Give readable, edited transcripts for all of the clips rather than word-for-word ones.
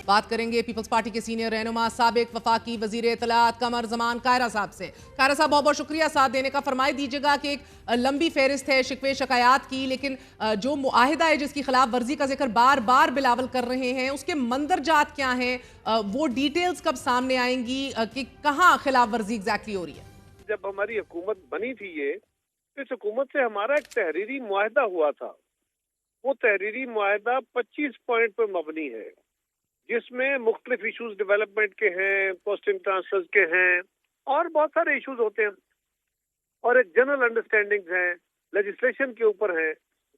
बात करेंगे peoples party के सीनियर रहनुमा साबिक वफाकी वजीर इत्तलात कमर जमान कायरा साहब से। कायरा साहब, बहुत बहुत शुक्रिया साथ देने का। फरमाई दीजिएगा कि एक लंबी फहरिस्त है शिकवे शिकायत की, लेकिन जो मुआहिदा है जिसकी खिलाफ वर्जी का जिक्र बार बार बिलावल कर रहे हैं, उसके मंदरजात क्या हैं, वो डिटेल्स कब सामने आएंगी कि कहाँ खिलाफ वर्जी एग्जैक्टली हो रही है? जब हमारी हुकूमत बनी थी तो इस हुकूमत से हमारा एक तहरीरी मुआहिदा हुआ था। वो तहरीरी मुआहिदा 25 पॉइंट पर मबनी है, जिसमें मुख्तलिफ इशूज डेवलपमेंट के हैं, पोस्टिंग ट्रांसफर्स के हैं और बहुत सारे इशूज होते हैं और एक जनरल अंडरस्टैंडिंग है, लेजिस्लेशन के ऊपर है।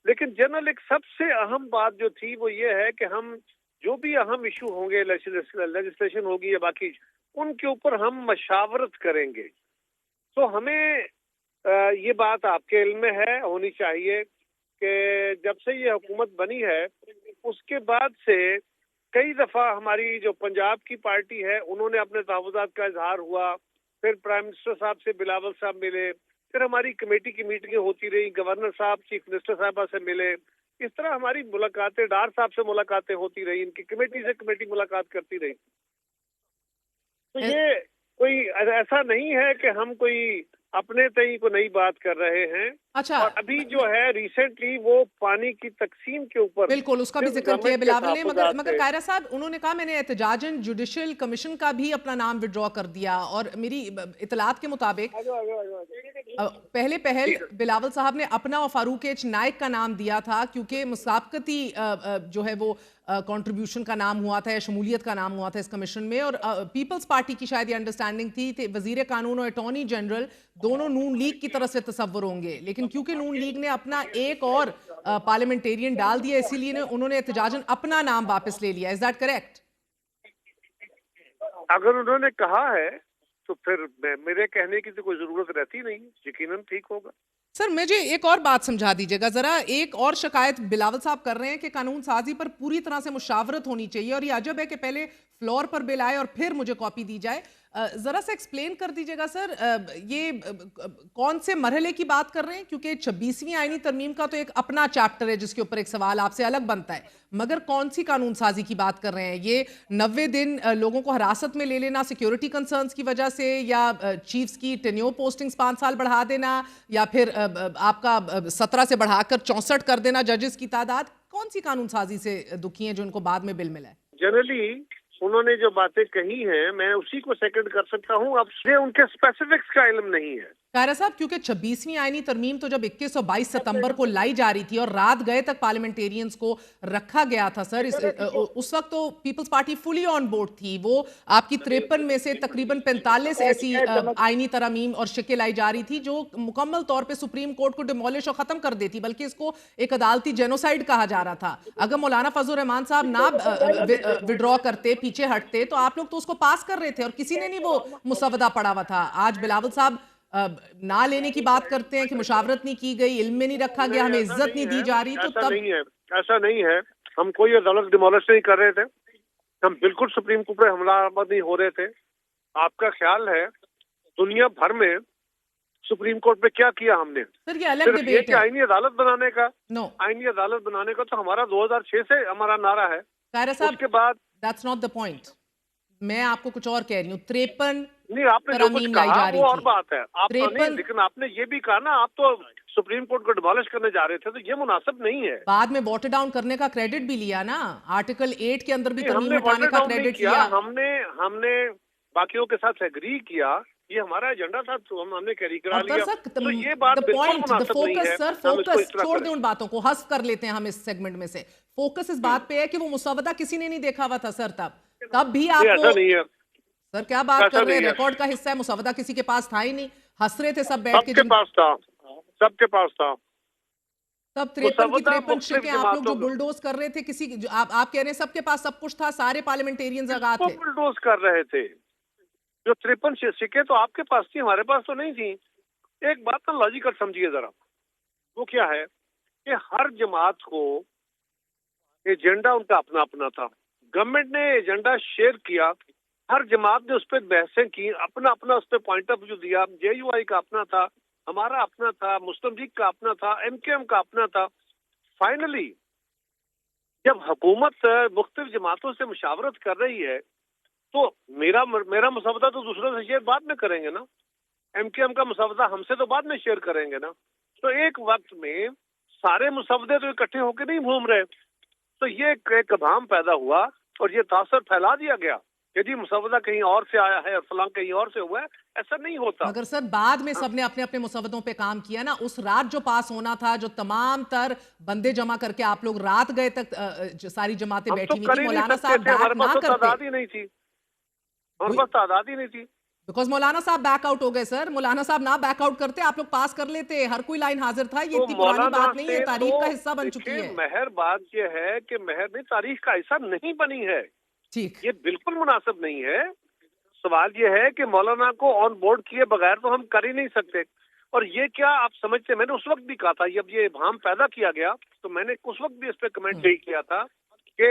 लेकिन जनरल एक सबसे अहम बात जो थी वो ये है कि हम जो भी अहम इशू होंगे, लेजिस्लेशन होगी या बाकी, उनके ऊपर हम मशावरत करेंगे। तो हमें ये बात आपके इल्म में है, होनी चाहिए कि जब से ये हुकूमत बनी है उसके बाद से कई दफ़ा हमारी जो पंजाब की पार्टी है उन्होंने अपने तहफ़्फ़ुज़ात का इजहार हुआ, फिर प्राइम मिनिस्टर साहब से बिलावल साहब मिले, फिर हमारी कमेटी की मीटिंगें होती रही, गवर्नर साहब चीफ मिनिस्टर साहबा से मिले, इस तरह हमारी मुलाकातें डार साहब से मुलाकातें होती रही, इनकी कमेटी से कमेटी मुलाकात करती रही। तो ये कोई ऐसा नहीं है कि हम कोई अपने तय को नई बात कर रहे हैं। अच्छा, और अभी जो है रिसेंटली वो पानी की तकसीम के ऊपर बिल्कुल उसका भी जिक्र किया बिलावल ने, मगर कायरा साहब उन्होंने कहा मैंने एहतजाजन जुडिशल कमीशन का भी अपना नाम विड्रॉ कर दिया, और मेरी इतलात के मुताबिक पहले पहल बिलावल साहब ने अपना और फारूक एच नाइक का नाम दिया था, क्योंकि मुसाबकती जो है वो कंट्रीब्यूशन का नाम हुआ था या शमूलियत का नाम हुआ था इस कमीशन में, और पीपल्स पार्टी की शायद ये अंडरस्टैंडिंग थी वजीर कानून और अटॉर्नी जनरल दोनों नून लीग की तरफ से तस्वर होंगे, लेकिन क्योंकि नून लीग ने अपना एक और पार्लियामेंटेरियन डाल दिया, इसीलिए उन्होंने एहतजाजन अपना नाम वापस ले लिया। Is that correct? अगर उन्होंने कहा है तो फिर मेरे कहने की तो कोई जरूरत रहती नहीं, यकीनन ठीक होगा। सर मुझे एक और बात समझा दीजिएगा जरा। एक और शिकायत बिलावल साहब कर रहे हैं कि कानून साजी पर पूरी तरह से मुशावरत होनी चाहिए, और ये अजब है कि पहले फ्लोर पर बिल आए और फिर मुझे कॉपी दी जाए। जरा सा एक्सप्लेन कर दीजिएगा सर, ये कौन से मरहले की बात कर रहे हैं, क्योंकि 26वीं आईनी तरमीम का तो एक अपना चैप्टर है जिसके ऊपर एक सवाल आपसे अलग बनता है, मगर कौन सी कानून साजी की बात कर रहे हैं? ये 90 दिन लोगों को हिरासत में ले लेना सिक्योरिटी कंसर्न्स की वजह से, या चीफ्स की टेन्योर पोस्टिंग्स 5 साल बढ़ा देना, या फिर आपका 17 से बढ़ाकर 64 कर देना जजेस की तादाद? कौन सी कानून साजी से दुखी हैं जो उनको बाद में बिल मिला है? जनरली उन्होंने जो बातें कही हैं मैं उसी को सेकंड कर सकता हूं, अब से उनके स्पेसिफिक्स का इल्म नहीं है। कायरा साहब, क्योंकि 26वीं आईनी तरमीम तो जब 21 और 22 सितंबर को लाई जा रही थी और रात गए तक पार्लियामेंटेरियंस को रखा गया था सर, उस वक्त तो Peoples Party fully on board थी। वो आपकी 53 में से तकरीबन 45 ऐसी आईनी तरमीम और शिकें लाई जा रही थी जो मुकम्मल तौर पे सुप्रीम कोर्ट को डिमोलिश और खत्म कर देती, बल्कि इसको एक अदालती जेनोसाइड कहा जा रहा था। अगर मौलाना फजल रहमान साहब ना विड्रॉ करते, पीछे हटते, तो आप लोग तो उसको पास कर रहे थे और किसी ने नहीं वो मुसवदा पड़ा हुआ था। आज बिलावल साहब ना लेने की बात करते हैं कि मुशावरत नहीं की गई, इल्म में नहीं रखा गया, हमें इज्जत नहीं दी जा रही, तो तब ऐसा नहीं है। हम कोई अदालत डिमोलिश नहीं कर रहे थे, हम बिल्कुल सुप्रीम कोर्ट पे हमलावर नहीं हो रहे थे। आपका ख्याल है दुनिया भर में सुप्रीम कोर्ट पे क्या किया हमने? सर ये अलग डिबेट है। आईनी अदालत बनाने का, नो, आईनी अदालत बनाने का तो हमारा 2006 से हमारा नारा है। कायरा साहब, उसके बाद दैट्स नॉट द पॉइंट, मैं आपको कुछ और कह रही हूँ। 53 नहीं, आपने जो कुछ कहा वो और बात है, आप तो नहीं, लेकिन आपने ये भी कहा ना आप तो सुप्रीम कोर्ट को डिमोलिश करने जा रहे थे, तो ये मुनासिब नहीं है। बाद में वाटर डाउन करने का क्रेडिट भी लिया ना, आर्टिकल 8 के अंदर भी तरमीम हटाने का क्रेडिट लिया। हमने बाकियों के साथ एग्री किया, ये हमारा एजेंडा था, तो हमने कैरी करा लिया। तो ये बात बिल्कुल मुनासिब नहीं है। सर फोकस छोड़ दें उन बातों को, हस्फ कर लेते हैं हम इस सेगमेंट में से। फोकस इस बात पे है कि वो मुसवदा किसी ने नहीं देखा हुआ था सर, तब भी आपको ऐसा नहीं है सर, क्या बात कर रहे हैं? रिकॉर्ड का हिस्सा है, मुसवदा किसी के पास था ही नहीं, हंस रहे थे सब बैठ के। सबके पास था, सबके पास था। तब 53 की 53 शिकें आप लोग जो बुलडोज कर रहे थे, किसी आप कह रहे हैं सबके पास सब कुछ था, सारे पार्लियामेंटेरियंस आगाह थे, बुलडोज कर रहे थे। जो 53 शिकें तो आपके पास थी, हमारे पास तो नहीं थी। एक बात ना लॉजिकल समझिए जरा, वो क्या है कि हर जमात को एजेंडा उनका अपना अपना था। गवर्नमेंट ने एजेंडा शेयर किया, हर जमात ने उस पर बहसें की, अपना अपना उस पर पॉइंट ऑफ व्यू दिया। JUI का अपना था, हमारा अपना था, मुस्लिम लीग का अपना था, MKM का अपना था। फाइनली जब हुकूमत मुख्तलिफ जमातों से मुशावरत कर रही है तो मेरा मुसवदा तो दूसरों से शेयर बाद में करेंगे ना, MKM का मुसवदा हमसे तो बाद में शेयर करेंगे ना। तो एक वक्त में सारे मुसवदे तो इकट्ठे होकर नहीं घूम रहे, तो ये एक अभाम पैदा हुआ और ये तासर फैला दिया गया यदि मुसवदा कहीं और से आया है और फलां कहीं और से हुआ है, ऐसा नहीं होता। मगर सर बाद में सबने अपने अपने मुसवदों पे काम किया ना, उस रात जो पास होना था, जो तमाम तर बंदे जमा करके आप लोग रात गए तक सारी जमातें हम तो बैठी हुई कर थी, ही नहीं मौलाना सकते साहब थे, हमारे बैक ना पास तो करते तादाद ही नहीं थी, हमारे पास तादाद ही नहीं थी। बिकॉज मौलाना साहब बैकआउट हो गए सर। मौलाना साहब ना बैकआउट करते आप लोग पास कर लेते, हर कोई लाइन हाजिर था। ये तो इतनी पुरानी मौलाना बात नहीं है, से तारीख तो का हिस्सा बन चुकी देखिए, है। महर बात ये है कि महर नहीं तारीख का हिस्सा नहीं बनी है, ठीक, ये बिल्कुल मुनासिब नहीं है। सवाल ये है कि मौलाना को ऑन बोर्ड किए बगैर तो हम कर ही नहीं सकते। और ये क्या आप समझते, मैंने उस वक्त भी कहा था, जब ये इब्हाम पैदा किया गया तो मैंने उस वक्त भी इस पे कमेंट यही किया था कि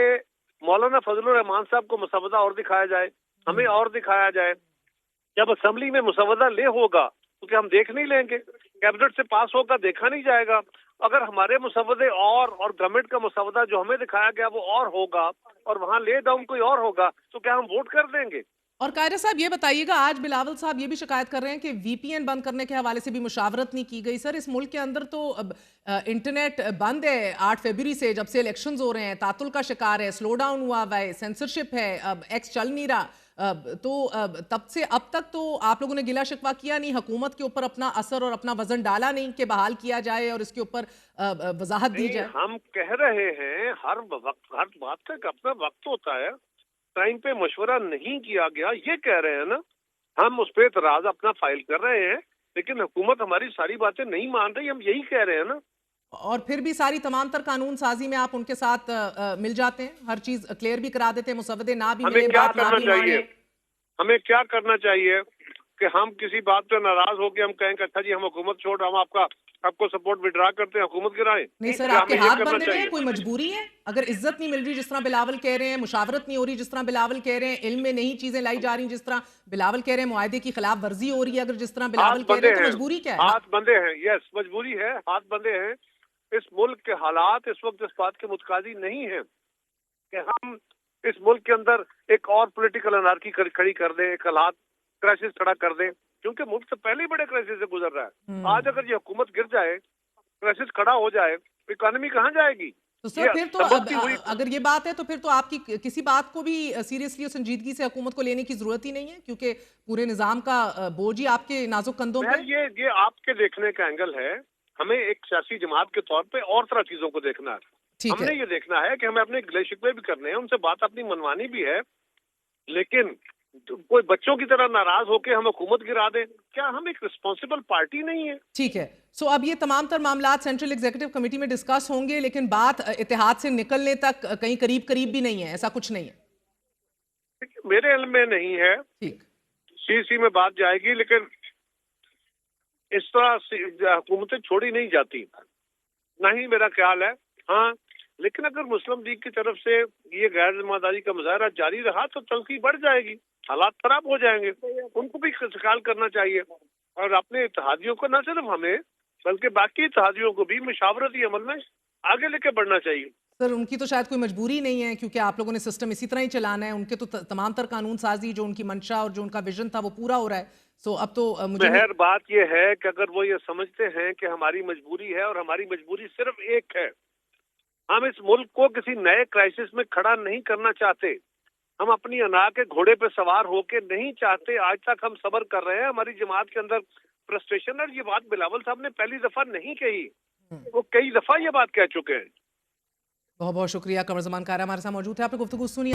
मौलाना फजलुर रहमान साहब को मुसवदा और दिखाया जाए, हमें और दिखाया जाए। जब असेंबली में मुसवदा ले होगा तो क्या हम देख नहीं लेंगे? कैबिनेट से पास होगा, देखा नहीं जाएगा। अगर हमारे मुसवदे और गवर्नमेंट का मुसवदा जो हमें दिखाया गया वो और होगा और वहां ले डाउन कोई और होगा, तो क्या हम वोट कर देंगे? और कायरा साहब ये बताइएगा, आज बिलावल साहब ये भी शिकायत कर रहे हैं कि VPN बंद करने के हवाले से भी मुशावरत नहीं की गई। सर इस मुल्क के अंदर तो अब इंटरनेट बंद है 8 फरवरी से, जब से इलेक्शंस हो रहे हैं, तातुल का शिकार है, स्लो डाउन हुआ हुआ है, सेंसरशिप है, अब एक्स चल नहीं रहा। तब से अब तक तो आप लोगों ने गिला शिकवा किया नहीं, हुकूमत के ऊपर अपना असर और अपना वजन डाला नहीं कि बहाल किया जाए और इसके ऊपर वजाहत दी जाए। हम कह रहे हैं हर वक्त हर बात का एक अपना वक्त होता है, टाइम पे मशवरा नहीं किया गया, ये कह रहे हैं ना। हम उस पर एतराज अपना फाइल कर रहे हैं, लेकिन हुकूमत हमारी सारी बातें नहीं मान रही, हम यही कह रहे हैं ना। और फिर भी सारी तमाम तर कानून साजी में आप उनके साथ मिल जाते हैं, हर चीज क्लियर भी करा देते हैं, मुसवदे ना भी मिले, हमें क्या बात ना करना भी चाहिए? माने। हमें क्या करना चाहिए कि हम किसी बात पे नाराज होकर हम कहें कि अच्छा जी हम हुकूमत छोड़, हम आपको सपोर्ट विड्रा करते हैं, हुकूमत गिराएं? नहीं सर, क्या आपके हमें ये हाथ करना बंधे हुए हैं, चाहिए? कोई मजबूरी है? अगर इज्जत नहीं मिल रही जिस तरह बिलावल कह रहे हैं, मुशावरत नहीं हो रही जिस तरह बिलावल कह रहे हैं, इल्म में नई चीजें लाई जा रही जिस तरह बिलावल कह रहे हैं, मुआहदे की खिलाफ वर्जी हो रही है अगर जिस तरह बिलावल कह रहे हैं, तो मजबूरी क्या है? हाथ बंधे हैं, यस मजबूरी है, हाथ बंधे हैं। इस मुल्क के हालात इस वक्त इस बात के मुतकादी नहीं है कि हम इस मुल्क के अंदर एक और पॉलिटिकल अनार्की खड़ी कर दें, एक हालात क्राइसिस खड़ा कर दें, क्योंकि मुल्क से पहले ही बड़े क्राइसिस से गुजर रहा है। आज अगर ये हुकूमत गिर जाए, क्राइसिस खड़ा हो जाए, तो इकोनॉमी कहाँ जाएगी? तो सर फिर तो संभलती हुई अगर ये बात है तो फिर तो आपकी किसी बात को भी सीरियसली और संजीदगी से हुकूमत को लेने की जरूरत ही नहीं है, क्योंकि पूरे निजाम का बोझ ही आपके नाजुक कंधों पे। ये आपके देखने का एंगल है। हमें एक सियासी जमात के तौर पे और तरह चीजों को देखना है। ठीक हमने है, ये देखना है कि हमें अपने गिले शिकवे भी करने हैं, उनसे बात अपनी मनवानी भी है, लेकिन कोई बच्चों की तरह नाराज होकर हम हुकूमत गिरा दें, क्या हम एक रिस्पॉन्सिबल पार्टी नहीं है? ठीक है। सो अब ये तमाम तर मामलात सेंट्रल एग्जीक्यूटिव कमेटी में डिस्कस होंगे, लेकिन बात इत्तेहाद से निकलने तक कहीं करीब करीब भी नहीं है, ऐसा कुछ नहीं है। देखिए, मेरे इल्म में नहीं है, ठीक, CC में बात जाएगी, लेकिन इस तरह से हुकूमतें छोड़ी नहीं जाती, ना ही मेरा ख्याल है। हाँ, लेकिन अगर मुस्लिम लीग की तरफ से ये गैर जिम्मेदारी का मुजाहरा जारी रहा तो तलखी बढ़ जाएगी, हालात खराब हो जाएंगे। उनको भी सवाल करना चाहिए और अपने इत्तेहादियों को, न सिर्फ हमें बल्कि बाकी इत्तेहादियों को भी मुशावरती अमल में आगे लेके बढ़ना चाहिए। सर उनकी तो शायद कोई मजबूरी नहीं है, क्योंकि आप लोगों ने सिस्टम इसी तरह ही चलाना है। उनके तो तमाम तर कानून साजी, जो उनकी मंशा और जो उनका विजन था वो पूरा हो रहा है। सो अब तो मुझे महर बात ये है कि अगर वो ये समझते हैं कि हमारी मजबूरी है और हमारी मजबूरी सिर्फ एक है, हम इस मुल्क को किसी नए क्राइसिस में खड़ा नहीं करना चाहते, हम अपनी अना के घोड़े पे सवार होके नहीं चाहते। आज तक हम सब्र कर रहे हैं, हमारी जमात के अंदर फ्रस्ट्रेशन, और ये बात बिलावल साहब ने पहली दफा नहीं कही, वो कई दफा ये बात कह चुके हैं। बहुत बहुत शुक्रिया। कमर जमान कारा हमारे साथ मौजूद है, आपने गुफ्तगू सुनी।